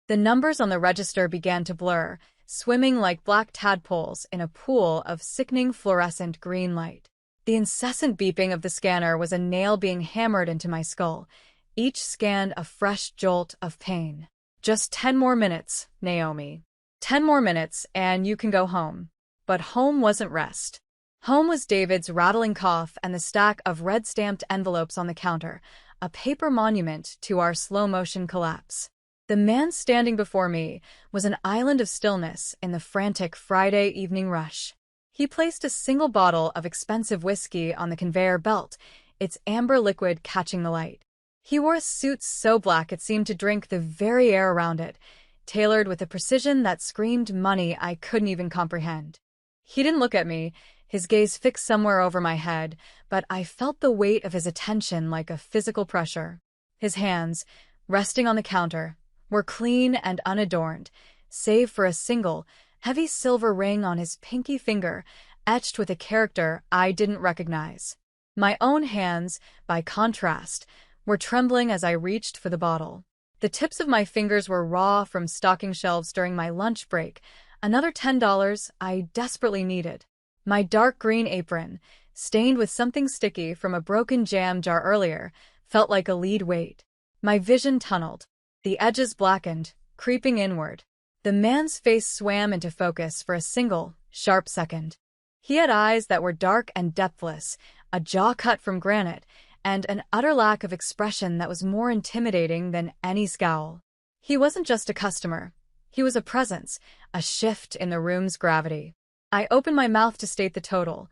The numbers on the register began to blur, swimming like black tadpoles in a pool of sickening fluorescent green light. The incessant beeping of the scanner was a nail being hammered into my skull, each scan a fresh jolt of pain. Just 10 more minutes, Naomi. 10 more minutes, and you can go home. But home wasn't rest. Home was David's rattling cough and the stack of red-stamped envelopes on the counter, a paper monument to our slow-motion collapse. The man standing before me was an island of stillness in the frantic Friday evening rush. He placed a single bottle of expensive whiskey on the conveyor belt, its amber liquid catching the light. He wore a suit so black it seemed to drink the very air around it, tailored with a precision that screamed money I couldn't even comprehend. He didn't look at me, his gaze fixed somewhere over my head, but I felt the weight of his attention like a physical pressure. His hands, resting on the counter, were clean and unadorned, save for a single, heavy silver ring on his pinky finger, etched with a character I didn't recognize. My own hands, by contrast, were trembling as I reached for the bottle. The tips of my fingers were raw from stocking shelves during my lunch break, another $10 I desperately needed. My dark green apron, stained with something sticky from a broken jam jar earlier, felt like a lead weight. My vision tunneled, the edges blackened, creeping inward. The man's face swam into focus for a single, sharp second. He had eyes that were dark and depthless, a jaw cut from granite, and an utter lack of expression that was more intimidating than any scowl. He wasn't just a customer. He was a presence, a shift in the room's gravity. I opened my mouth to state the total,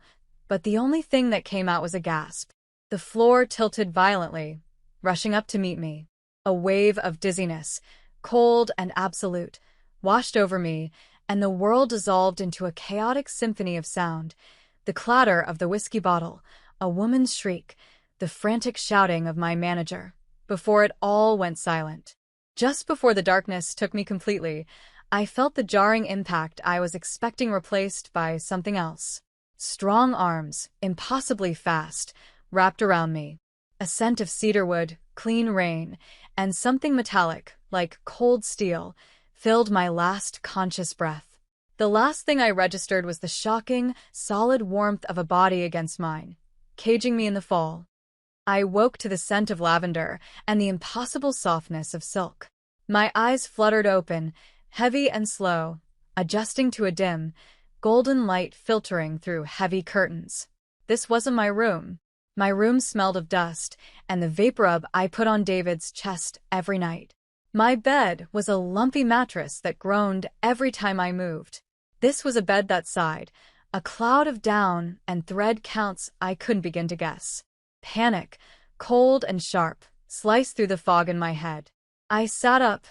but the only thing that came out was a gasp. The floor tilted violently, rushing up to meet me. A wave of dizziness, cold and absolute, washed over me, and the world dissolved into a chaotic symphony of sound. The clatter of the whiskey bottle, a woman's shriek, the frantic shouting of my manager, before it all went silent. Just before the darkness took me completely, I felt the jarring impact I was expecting replaced by something else. Strong arms, impossibly fast, wrapped around me. A scent of cedarwood, clean rain, and something metallic, like cold steel, filled my last conscious breath. The last thing I registered was the shocking, solid warmth of a body against mine, caging me in the fall. I woke to the scent of lavender and the impossible softness of silk. My eyes fluttered open, heavy and slow, adjusting to a dim, golden light filtering through heavy curtains. This wasn't my room. My room smelled of dust and the vapor rub I put on David's chest every night. My bed was a lumpy mattress that groaned every time I moved. This was a bed that sighed, a cloud of down and thread counts I couldn't begin to guess. Panic, cold and sharp, sliced through the fog in my head. I sat up,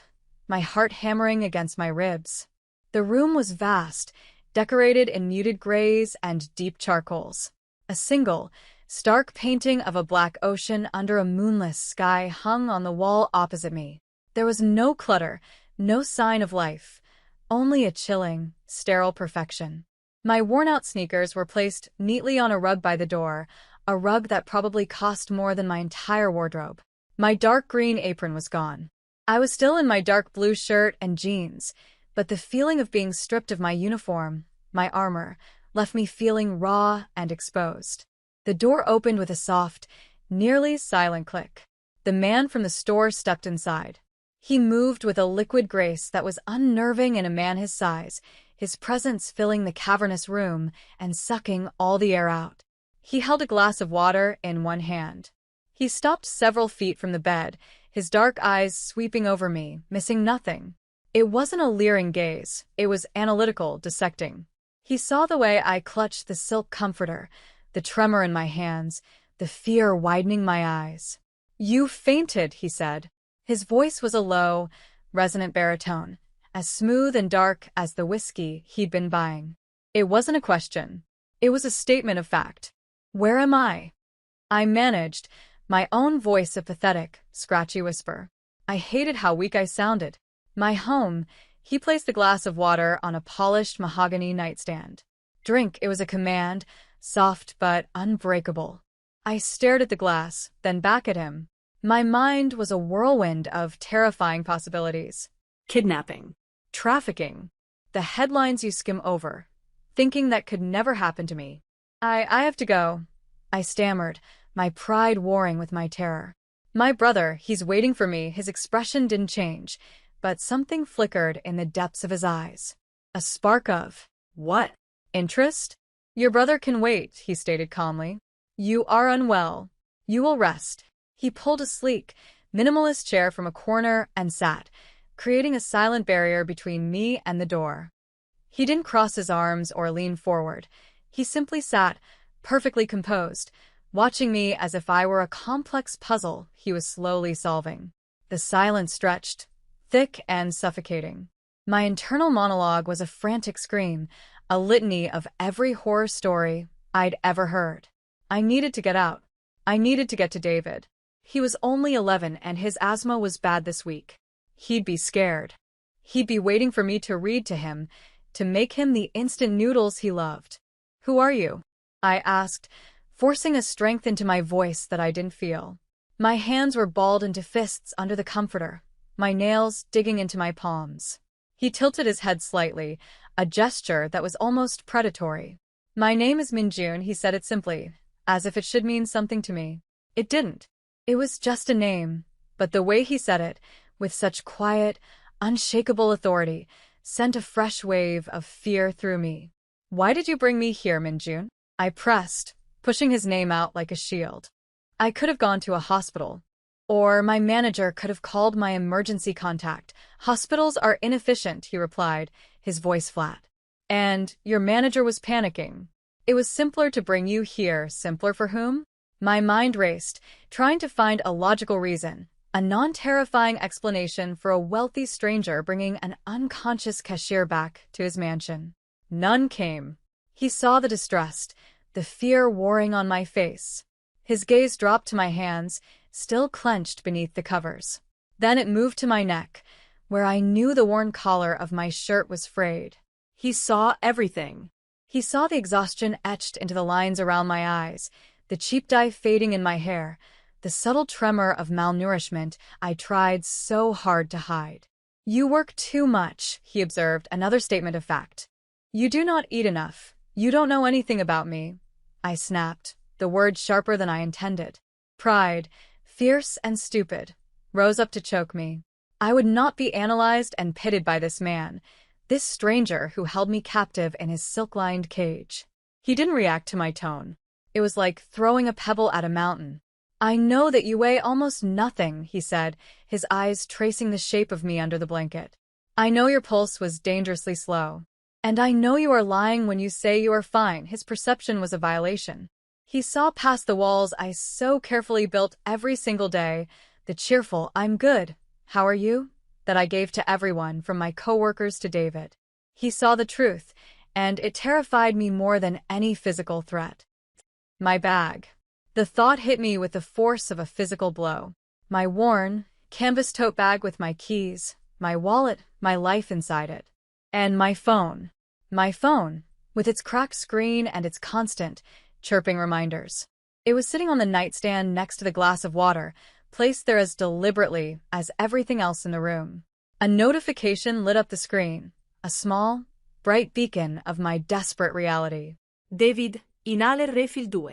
my heart hammering against my ribs. The room was vast, decorated in muted grays and deep charcoals. A single, stark painting of a black ocean under a moonless sky hung on the wall opposite me. There was no clutter, no sign of life, only a chilling, sterile perfection. My worn-out sneakers were placed neatly on a rug by the door, a rug that probably cost more than my entire wardrobe. My dark green apron was gone. I was still in my dark blue shirt and jeans, but the feeling of being stripped of my uniform, my armor, left me feeling raw and exposed. The door opened with a soft, nearly silent click. The man from the store stepped inside. He moved with a liquid grace that was unnerving in a man his size, his presence filling the cavernous room and sucking all the air out. He held a glass of water in one hand. He stopped several feet from the bed, his dark eyes sweeping over me, missing nothing. It wasn't a leering gaze, it was analytical, dissecting. He saw the way I clutched the silk comforter, the tremor in my hands, the fear widening my eyes. "You fainted," he said. His voice was a low, resonant baritone, as smooth and dark as the whiskey he'd been buying. It wasn't a question. It was a statement of fact. "Where am I?" I managed, my own voice a pathetic, scratchy whisper. I hated how weak I sounded. "My home." He placed the glass of water on a polished mahogany nightstand. "Drink," it was a command, soft but unbreakable. I stared at the glass, then back at him. My mind was a whirlwind of terrifying possibilities. kidnapping, trafficking. The headlines you skim over, thinking that could never happen to me. I have to go, I stammered, my pride warring with my terror. My brother, he's waiting for me. His expression didn't change, but something flickered in the depths of his eyes. A spark of, what? interest? Your brother can wait, he stated calmly. You are unwell. You will rest. He pulled a sleek, minimalist chair from a corner and sat, creating a silent barrier between me and the door. He didn't cross his arms or lean forward. He simply sat, perfectly composed, watching me as if I were a complex puzzle he was slowly solving. The silence stretched, thick and suffocating. My internal monologue was a frantic scream, a litany of every horror story I'd ever heard. I needed to get out. I needed to get to David. He was only 11 and his asthma was bad this week. He'd be scared. He'd be waiting for me to read to him, to make him the instant noodles he loved. Who are you? I asked, forcing a strength into my voice that I didn't feel. My hands were balled into fists under the comforter, my nails digging into my palms. He tilted his head slightly, a gesture that was almost predatory. My name is Minjun, he said it simply, as if it should mean something to me. It didn't. It was just a name, but the way he said it, with such quiet, unshakable authority, sent a fresh wave of fear through me. Why did you bring me here, Minjun? I pressed, pushing his name out like a shield. I could have gone to a hospital. Or my manager could have called my emergency contact. Hospitals are inefficient, he replied, his voice flat. And your manager was panicking. It was simpler to bring you here. Simpler for whom? My mind raced, trying to find a logical reason, a non-terrifying explanation for a wealthy stranger bringing an unconscious cashier back to his mansion. None came. He saw the distress, the fear warring on my face. His gaze dropped to my hands, still clenched beneath the covers. Then it moved to my neck, where I knew the worn collar of my shirt was frayed. He saw everything. He saw the exhaustion etched into the lines around my eyes, the cheap dye fading in my hair, the subtle tremor of malnourishment I tried so hard to hide. You work too much, he observed, another statement of fact. You do not eat enough. You don't know anything about me. I snapped, the word sharper than I intended. Pride, fierce and stupid, rose up to choke me. I would not be analyzed and pitted by this man, this stranger who held me captive in his silk-lined cage. He didn't react to my tone. It was like throwing a pebble at a mountain. I know that you weigh almost nothing, he said, his eyes tracing the shape of me under the blanket. I know your pulse was dangerously slow. And I know you are lying when you say you are fine. His perception was a violation. He saw past the walls I so carefully built every single day, the cheerful, I'm good, how are you, that I gave to everyone, from my coworkers to David. He saw the truth, and it terrified me more than any physical threat. My bag. The thought hit me with the force of a physical blow. My worn, canvas tote bag with my keys, my wallet, my life inside it. And my phone. My phone, with its cracked screen and its constant, chirping reminders. It was sitting on the nightstand next to the glass of water, placed there as deliberately as everything else in the room. A notification lit up the screen, a small, bright beacon of my desperate reality. David, inhaler refill 2.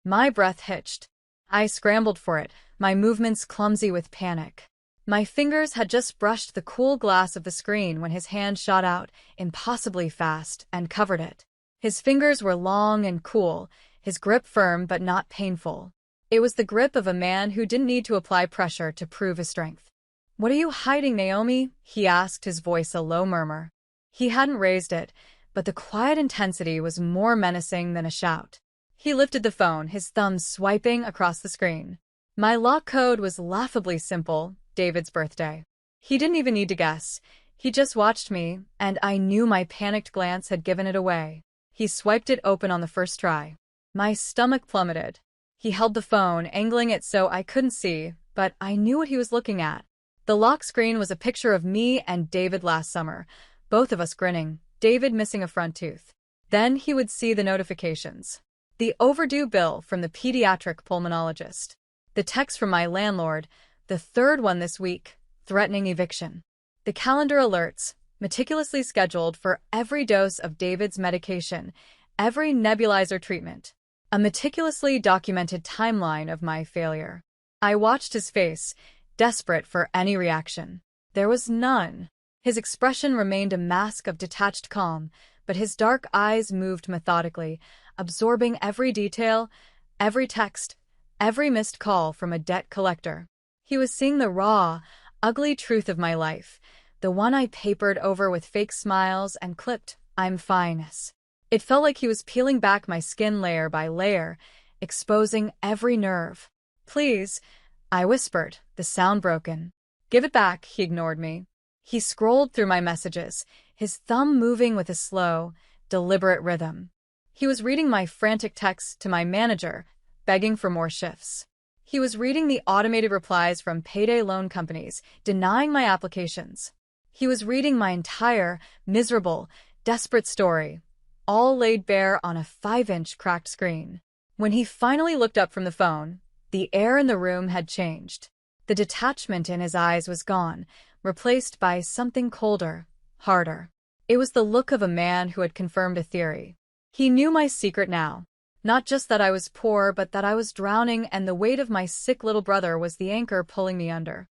My breath hitched. I scrambled for it, my movements clumsy with panic. My fingers had just brushed the cool glass of the screen when his hand shot out, impossibly fast, and covered it. His fingers were long and cool, his grip firm but not painful. It was the grip of a man who didn't need to apply pressure to prove his strength. "What are you hiding, Naomi?" he asked, his voice a low murmur. He hadn't raised it, but the quiet intensity was more menacing than a shout. He lifted the phone, his thumb swiping across the screen. My lock code was laughably simple. David's birthday. He didn't even need to guess. He just watched me, and I knew my panicked glance had given it away. He swiped it open on the first try. My stomach plummeted. He held the phone, angling it so I couldn't see, but I knew what he was looking at. The lock screen was a picture of me and David last summer, both of us grinning, David missing a front tooth. Then he would see the notifications. The overdue bill from the pediatric pulmonologist. The text from my landlord, the third one this week, threatening eviction. The calendar alerts, meticulously scheduled for every dose of David's medication, every nebulizer treatment. A meticulously documented timeline of my failure. I watched his face, desperate for any reaction. There was none. His expression remained a mask of detached calm, but his dark eyes moved methodically, absorbing every detail, every text, every missed call from a debt collector. He was seeing the raw, ugly truth of my life, the one I papered over with fake smiles and clipped, "I'm fine"s. It felt like he was peeling back my skin layer by layer, exposing every nerve. "Please," I whispered, the sound broken. "Give it back," he ignored me. He scrolled through my messages, his thumb moving with a slow, deliberate rhythm. He was reading my frantic texts to my manager, begging for more shifts. He was reading the automated replies from payday loan companies, denying my applications. He was reading my entire, miserable, desperate story, all laid bare on a 5-inch cracked screen. When he finally looked up from the phone, the air in the room had changed. The detachment in his eyes was gone, replaced by something colder, harder. It was the look of a man who had confirmed a theory. He knew my secret now. Not just that I was poor, but that I was drowning and the weight of my sick little brother was the anchor pulling me under.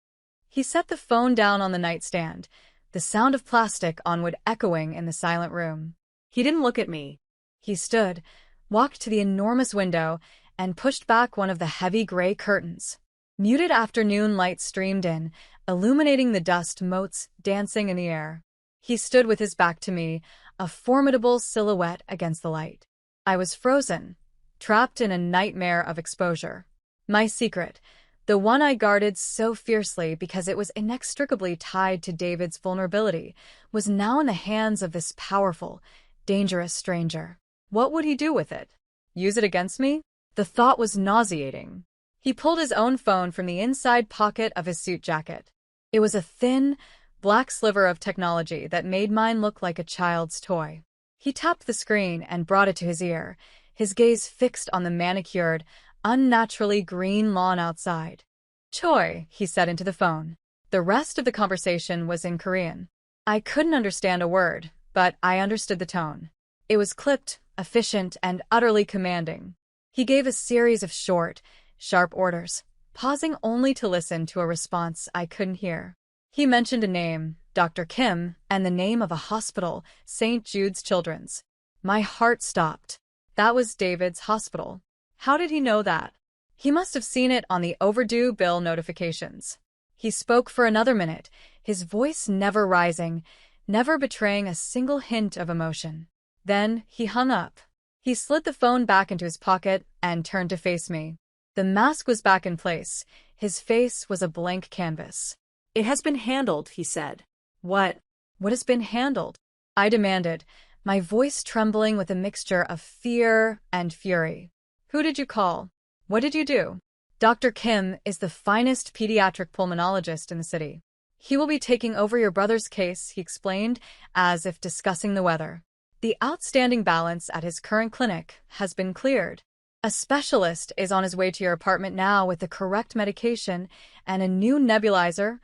He set the phone down on the nightstand, the sound of plastic on wood echoing in the silent room. He didn't look at me. He stood, walked to the enormous window, and pushed back one of the heavy gray curtains. Muted afternoon light streamed in, illuminating the dust motes dancing in the air. He stood with his back to me, a formidable silhouette against the light. I was frozen, trapped in a nightmare of exposure. My secret, the one I guarded so fiercely because it was inextricably tied to David's vulnerability, was now in the hands of this powerful, dangerous stranger. What would he do with it? Use it against me? The thought was nauseating. He pulled his own phone from the inside pocket of his suit jacket. It was a thin, black sliver of technology that made mine look like a child's toy. He tapped the screen and brought it to his ear, his gaze fixed on the manicured, unnaturally green lawn outside. "Choi," he said into the phone. The rest of the conversation was in Korean. I couldn't understand a word, but I understood the tone. It was clipped, efficient, and utterly commanding. He gave a series of short, sharp orders, pausing only to listen to a response I couldn't hear. He mentioned a name, Dr. Kim, and the name of a hospital, St. Jude's Children's. My heart stopped. That was David's hospital. How did he know that? He must have seen it on the overdue bill notifications. He spoke for another minute, his voice never rising, never betraying a single hint of emotion. Then he hung up. He slid the phone back into his pocket and turned to face me. The mask was back in place. His face was a blank canvas. "It has been handled," he said. "What? What has been handled?" I demanded, my voice trembling with a mixture of fear and fury. "Who did you call? What did you do?" "Dr. Kim is the finest pediatric pulmonologist in the city. He will be taking over your brother's case," he explained, as if discussing the weather. "The outstanding balance at his current clinic has been cleared. A specialist is on his way to your apartment now with the correct medication and a new nebulizer."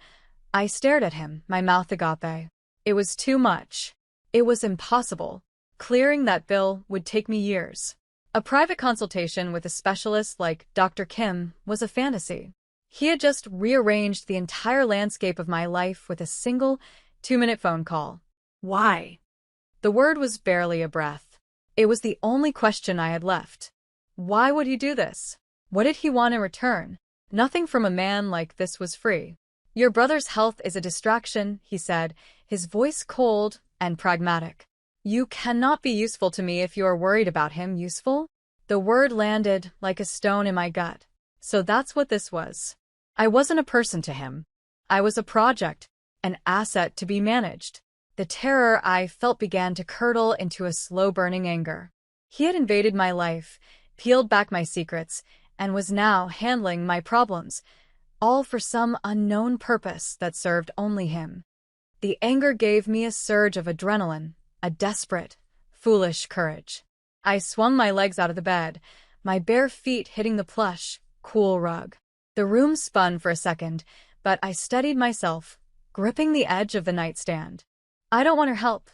I stared at him, my mouth agape. It was too much. It was impossible. Clearing that bill would take me years. A private consultation with a specialist like Dr. Kim was a fantasy. He had just rearranged the entire landscape of my life with a single 2-minute phone call. "Why?" The word was barely a breath. It was the only question I had left. Why would he do this? What did he want in return? Nothing from a man like this was free. "Your brother's health is a distraction," he said, his voice cold and pragmatic. "You cannot be useful to me if you are worried about him." Useful? The word landed like a stone in my gut. So that's what this was. I wasn't a person to him. I was a project, an asset to be managed. The terror I felt began to curdle into a slow-burning anger. He had invaded my life, peeled back my secrets, and was now handling my problems, all for some unknown purpose that served only him. The anger gave me a surge of adrenaline, a desperate, foolish courage. I swung my legs out of the bed, my bare feet hitting the plush, cool rug. The room spun for a second, but I steadied myself, gripping the edge of the nightstand. "I don't want her help,"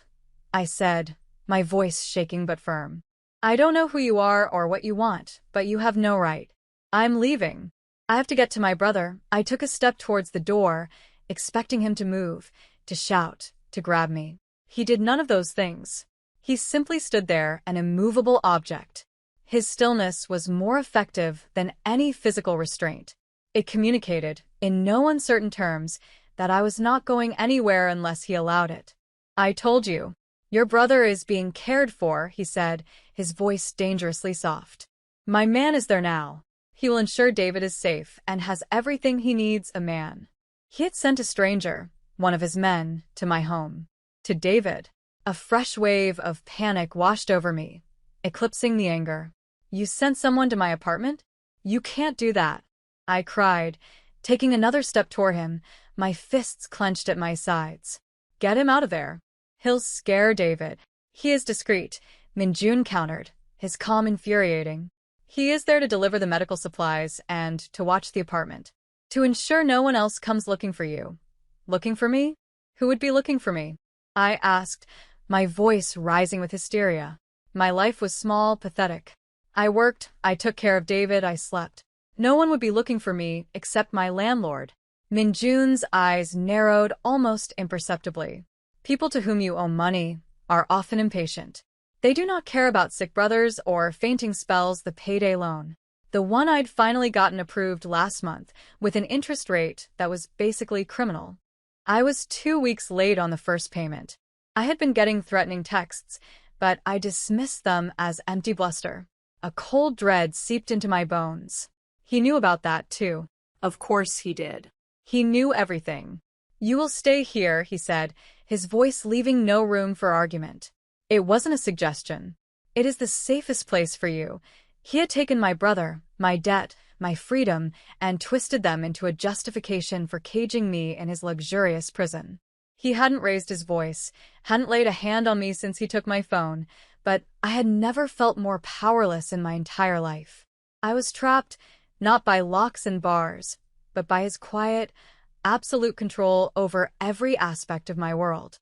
I said, my voice shaking but firm. "I don't know who you are or what you want, but you have no right. I'm leaving. I have to get to my brother." I took a step towards the door, expecting him to move, to shout, to grab me. He did none of those things. He simply stood there, an immovable object. His stillness was more effective than any physical restraint. It communicated, in no uncertain terms, that I was not going anywhere unless he allowed it. "I told you. Your brother is being cared for," he said, his voice dangerously soft. "My man is there now. He will ensure David is safe and has everything he needs, a man." He had sent a stranger, one of his men, to my home. To David. A fresh wave of panic washed over me, eclipsing the anger. "You sent someone to my apartment? You can't do that," I cried, taking another step toward him, my fists clenched at my sides. "Get him out of there. He'll scare David." "He is discreet," Minjun countered, his calm infuriating. "He is there to deliver the medical supplies and to watch the apartment. To ensure no one else comes looking for you." "Looking for me? Who would be looking for me?" I asked, my voice rising with hysteria. My life was small, pathetic. I worked, I took care of David, I slept. No one would be looking for me except my landlord. Minjun's eyes narrowed almost imperceptibly. "People to whom you owe money are often impatient. They do not care about sick brothers or fainting spells, the payday loan. The one I'd finally gotten approved last month, with an interest rate that was basically criminal. I was 2 weeks late on the first payment. I had been getting threatening texts, but I dismissed them as empty bluster. A cold dread seeped into my bones. He knew about that, too. Of course he did. He knew everything. "You will stay here," he said, his voice leaving no room for argument. "It wasn't a suggestion. It is the safest place for you." He had taken my brother, my debt, my freedom, and twisted them into a justification for caging me in his luxurious prison. He hadn't raised his voice, hadn't laid a hand on me since he took my phone, but I had never felt more powerless in my entire life. I was trapped, not by locks and bars, but by his quiet, absolute control over every aspect of my world.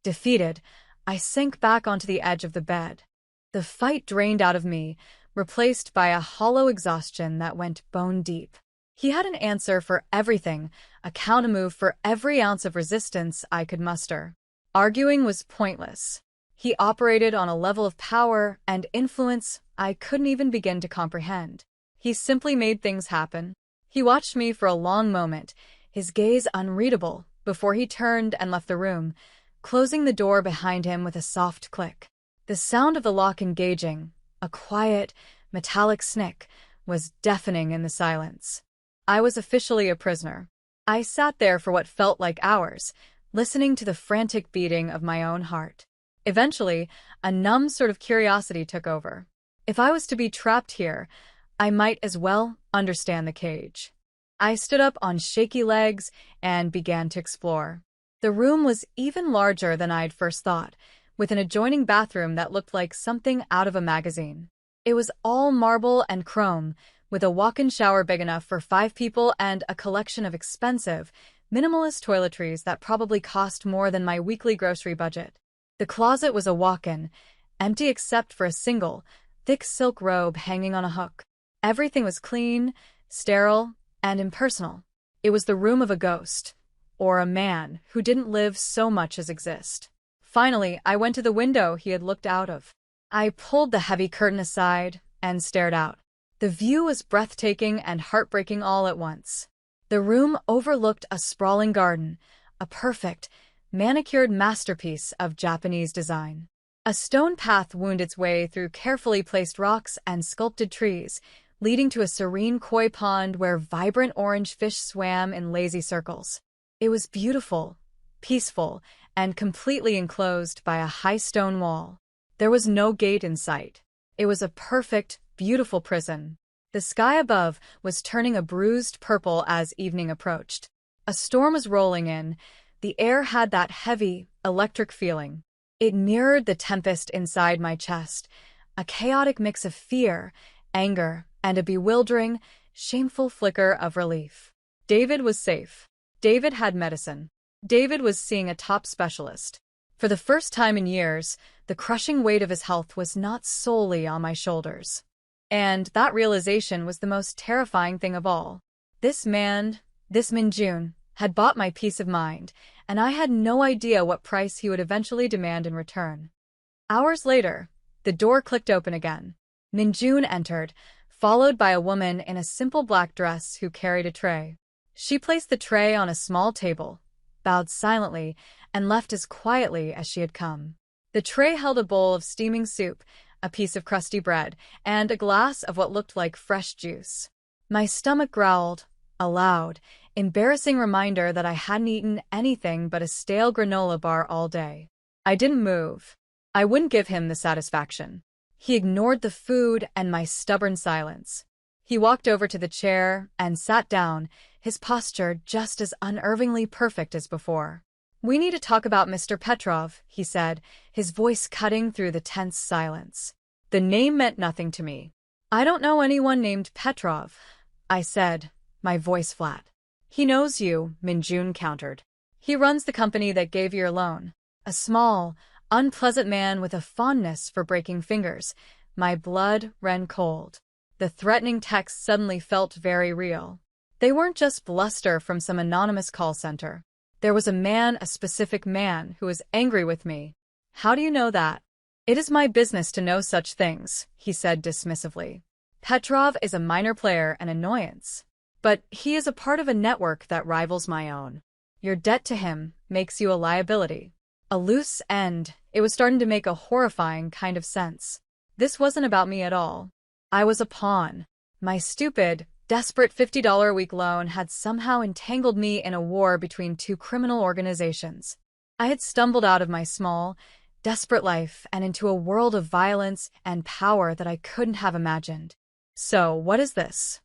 Defeated, I sank back onto the edge of the bed. The fight drained out of me, replaced by a hollow exhaustion that went bone deep. He had an answer for everything, a countermove for every ounce of resistance I could muster. Arguing was pointless. He operated on a level of power and influence I couldn't even begin to comprehend. He simply made things happen. He watched me for a long moment, his gaze unreadable, before he turned and left the room, closing the door behind him with a soft click. The sound of the lock engaging, a quiet, metallic snick, was deafening in the silence. I was officially a prisoner. I sat there for what felt like hours, listening to the frantic beating of my own heart. Eventually, a numb sort of curiosity took over. If I was to be trapped here, I might as well understand the cage. I stood up on shaky legs and began to explore. The room was even larger than I'd first thought, with an adjoining bathroom that looked like something out of a magazine. It was all marble and chrome, with a walk-in shower big enough for 5 people and a collection of expensive, minimalist toiletries that probably cost more than my weekly grocery budget. The closet was a walk-in, empty except for a single, thick silk robe hanging on a hook. Everything was clean, sterile, and impersonal. It was the room of a ghost, or a man who didn't live so much as exist. Finally, I went to the window he had looked out of. I pulled the heavy curtain aside and stared out. The view was breathtaking and heartbreaking all at once. The room overlooked a sprawling garden, a perfect, manicured masterpiece of Japanese design. A stone path wound its way through carefully placed rocks and sculpted trees, leading to a serene koi pond where vibrant orange fish swam in lazy circles. It was beautiful, peaceful, and completely enclosed by a high stone wall. There was no gate in sight. It was a perfect, beautiful prison. The sky above was turning a bruised purple as evening approached. A storm was rolling in. The air had that heavy, electric feeling. It mirrored the tempest inside my chest, a chaotic mix of fear, anger, and a bewildering, shameful flicker of relief. David was safe. David had medicine. David was seeing a top specialist. For the first time in years, the crushing weight of his health was not solely on my shoulders. And that realization was the most terrifying thing of all. This man, this Minjun, had bought my peace of mind, and I had no idea what price he would eventually demand in return. Hours later, the door clicked open again. Minjun entered, followed by a woman in a simple black dress who carried a tray. She placed the tray on a small table, bowed silently, and left as quietly as she had come. The tray held a bowl of steaming soup, a piece of crusty bread, and a glass of what looked like fresh juice. My stomach growled, a loud, embarrassing reminder that I hadn't eaten anything but a stale granola bar all day. I didn't move. I wouldn't give him the satisfaction. He ignored the food and my stubborn silence. He walked over to the chair and sat down, his posture just as unnervingly perfect as before. "We need to talk about Mr. Petrov," he said, his voice cutting through the tense silence. The name meant nothing to me. "I don't know anyone named Petrov," I said, my voice flat. "He knows you," Minjun countered. "He runs the company that gave you your loan." A small, unpleasant man with a fondness for breaking fingers. My blood ran cold. The threatening text suddenly felt very real. They weren't just bluster from some anonymous call center. There was a specific man, who was angry with me. "How do you know that?" "It is my business to know such things," he said dismissively. "Petrov is a minor player, an annoyance. But he is a part of a network that rivals my own. Your debt to him makes you a liability." A loose end. It was starting to make a horrifying kind of sense. This wasn't about me at all. I was a pawn. My stupid, desperate $50-a-week loan had somehow entangled me in a war between two criminal organizations. I had stumbled out of my small, desperate life and into a world of violence and power that I couldn't have imagined. "So, what is this?"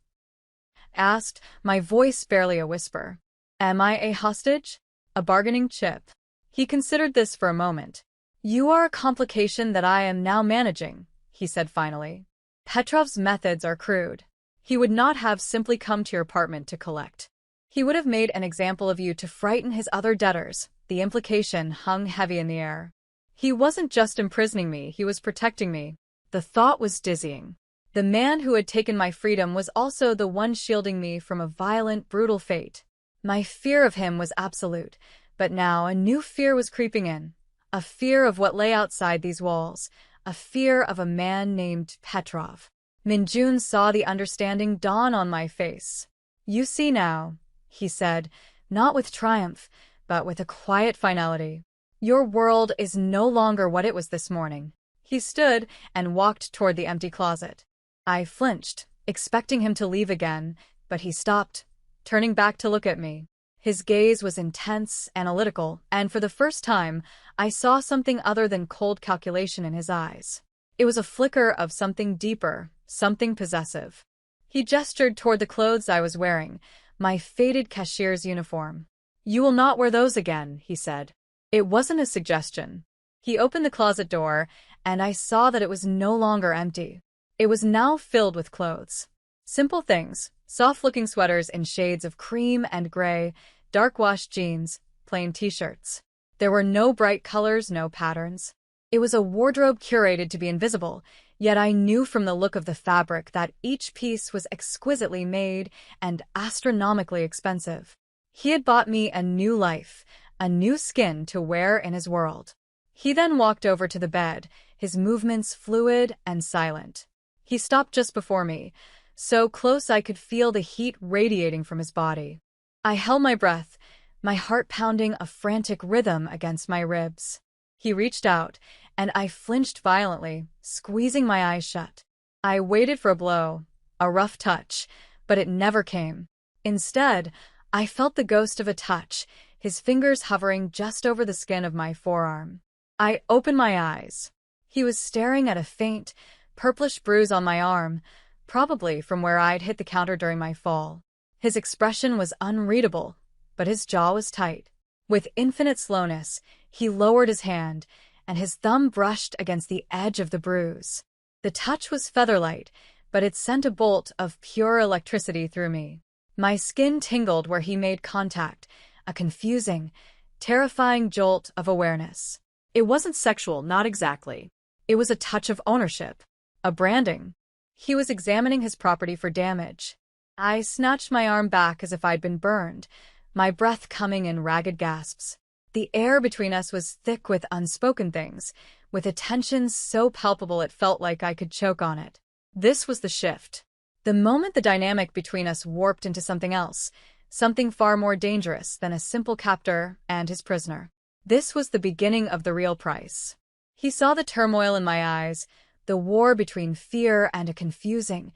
asked, my voice barely a whisper. "Am I a hostage? A bargaining chip?" He considered this for a moment. "You are a complication that I am now managing," he said finally. "Petrov's methods are crude. He would not have simply come to your apartment to collect. He would have made an example of you to frighten his other debtors." The implication hung heavy in the air. He wasn't just imprisoning me, he was protecting me. The thought was dizzying. The man who had taken my freedom was also the one shielding me from a violent, brutal fate. My fear of him was absolute, but now a new fear was creeping in. A fear of what lay outside these walls. A fear of a man named Petrov. Minjun saw the understanding dawn on my face. "You see now," he said, not with triumph, but with a quiet finality. "Your world is no longer what it was this morning." He stood and walked toward the empty closet. I flinched, expecting him to leave again, but he stopped, turning back to look at me. His gaze was intense, analytical, and for the first time, I saw something other than cold calculation in his eyes. It was a flicker of something deeper, something possessive. He gestured toward the clothes I was wearing, my faded cashier's uniform. "You will not wear those again," he said. It wasn't a suggestion. He opened the closet door, and I saw that it was no longer empty. It was now filled with clothes. Simple things, soft-looking sweaters in shades of cream and gray, dark-washed jeans, plain t-shirts. There were no bright colors, no patterns. It was a wardrobe curated to be invisible, yet I knew from the look of the fabric that each piece was exquisitely made and astronomically expensive. He had bought me a new life, a new skin to wear in his world. He then walked over to the bed, his movements fluid and silent. He stopped just before me, so close I could feel the heat radiating from his body. I held my breath, my heart pounding a frantic rhythm against my ribs. He reached out, and I flinched violently, squeezing my eyes shut. I waited for a blow, a rough touch, but it never came. Instead, I felt the ghost of a touch, his fingers hovering just over the skin of my forearm. I opened my eyes. He was staring at a faint, purplish bruise on my arm, probably from where I'd hit the counter during my fall. His expression was unreadable, but his jaw was tight. With infinite slowness, he lowered his hand, and his thumb brushed against the edge of the bruise. The touch was featherlight, but it sent a bolt of pure electricity through me. My skin tingled where he made contact, a confusing, terrifying jolt of awareness. It wasn't sexual, not exactly. It was a touch of ownership, a branding. He was examining his property for damage. I snatched my arm back as if I'd been burned, my breath coming in ragged gasps. The air between us was thick with unspoken things, with a tension so palpable it felt like I could choke on it. This was the shift. The moment the dynamic between us warped into something else, something far more dangerous than a simple captor and his prisoner. This was the beginning of the real price. He saw the turmoil in my eyes, the war between fear and a confusing,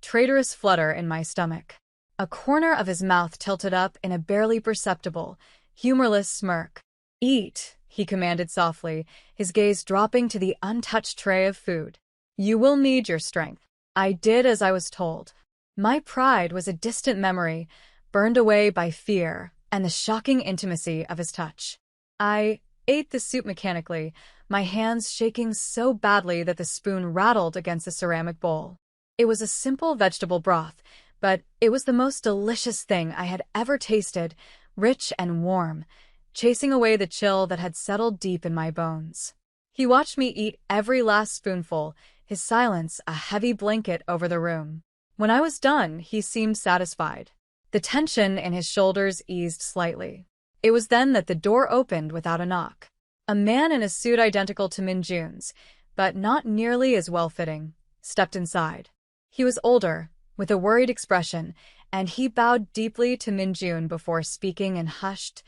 traitorous flutter in my stomach. A corner of his mouth tilted up in a barely perceptible, humorless smirk. "Eat," he commanded softly, his gaze dropping to the untouched tray of food. "You will need your strength." I did as I was told. My pride was a distant memory, burned away by fear and the shocking intimacy of his touch. I ate the soup mechanically, my hands shaking so badly that the spoon rattled against the ceramic bowl. It was a simple vegetable broth, but it was the most delicious thing I had ever tasted, rich and warm, chasing away the chill that had settled deep in my bones. He watched me eat every last spoonful, his silence a heavy blanket over the room. When I was done, he seemed satisfied. The tension in his shoulders eased slightly. It was then that the door opened without a knock. A man in a suit identical to Min Jun's, but not nearly as well-fitting, stepped inside. He was older, with a worried expression, and he bowed deeply to Min Jun before speaking in hushed,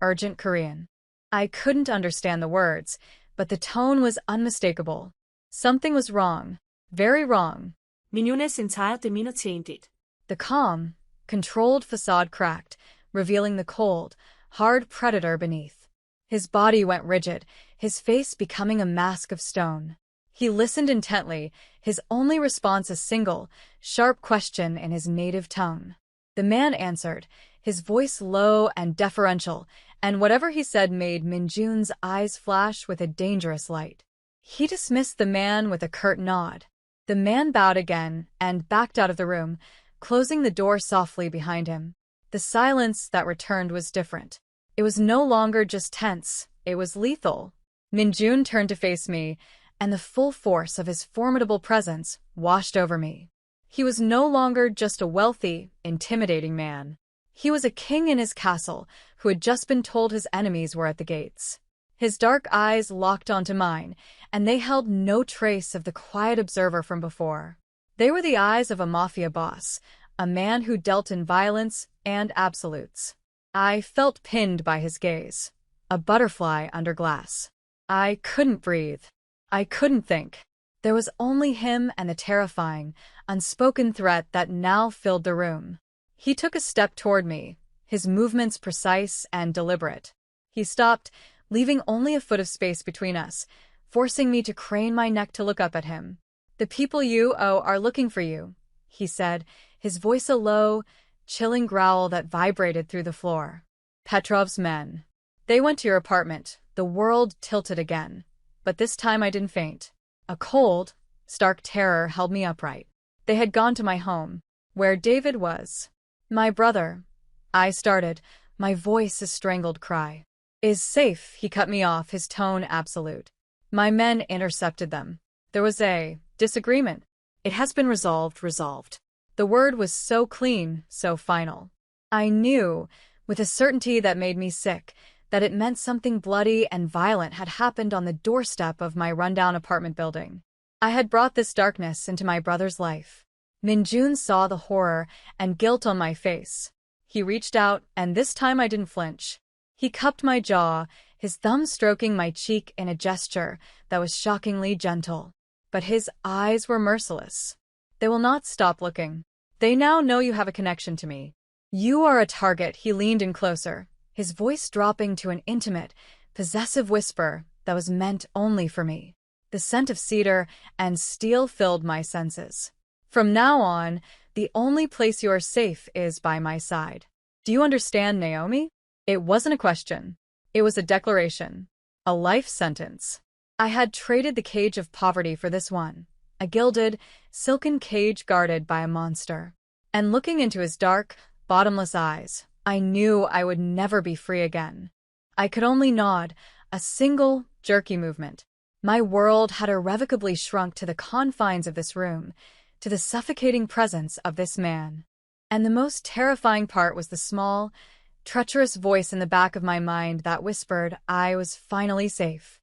urgent Korean. I couldn't understand the words, but the tone was unmistakable. Something was wrong, very wrong. 민윤의 신차야 terminated. The calm, controlled facade cracked, revealing the cold, hard predator beneath. His body went rigid, his face becoming a mask of stone. He listened intently, his only response a single, sharp question in his native tongue. The man answered, his voice low and deferential, and whatever he said made Min Jun's eyes flash with a dangerous light. He dismissed the man with a curt nod. The man bowed again and backed out of the room, closing the door softly behind him. The silence that returned was different. It was no longer just tense, it was lethal. Min Jun turned to face me, and the full force of his formidable presence washed over me. He was no longer just a wealthy, intimidating man. He was a king in his castle who had just been told his enemies were at the gates. His dark eyes locked onto mine, and they held no trace of the quiet observer from before. They were the eyes of a mafia boss, a man who dealt in violence and absolutes. I felt pinned by his gaze, a butterfly under glass. I couldn't breathe. I couldn't think. There was only him and the terrifying, unspoken threat that now filled the room. He took a step toward me, his movements precise and deliberate. He stopped, leaving only a foot of space between us, forcing me to crane my neck to look up at him. "The people you owe are looking for you," he said, his voice a low, chilling growl that vibrated through the floor. "Petrov's men. They went to your apartment." The world tilted again, but this time I didn't faint. A cold, stark terror held me upright. They had gone to my home, where David was. "My brother," I started, my voice a strangled cry. "Is safe," he cut me off, his tone absolute. "My men intercepted them. There was a disagreement. It has been resolved. The word was so clean, so final. I knew, with a certainty that made me sick, that it meant something bloody and violent had happened on the doorstep of my rundown apartment building. I had brought this darkness into my brother's life. Min Jun saw the horror and guilt on my face. He reached out, and this time I didn't flinch. He cupped my jaw, his thumb stroking my cheek in a gesture that was shockingly gentle. But his eyes were merciless. "They will not stop looking. They now know you have a connection to me. You are a target." He leaned in closer, his voice dropping to an intimate, possessive whisper that was meant only for me. The scent of cedar and steel filled my senses. "From now on, the only place you are safe is by my side. Do you understand, Naomi?" It wasn't a question. It was a declaration. A life sentence. I had traded the cage of poverty for this one, a gilded, silken cage guarded by a monster. And looking into his dark, bottomless eyes, I knew I would never be free again. I could only nod, a single, jerky movement. My world had irrevocably shrunk to the confines of this room, to the suffocating presence of this man. And the most terrifying part was the small, treacherous voice in the back of my mind that whispered I was finally safe.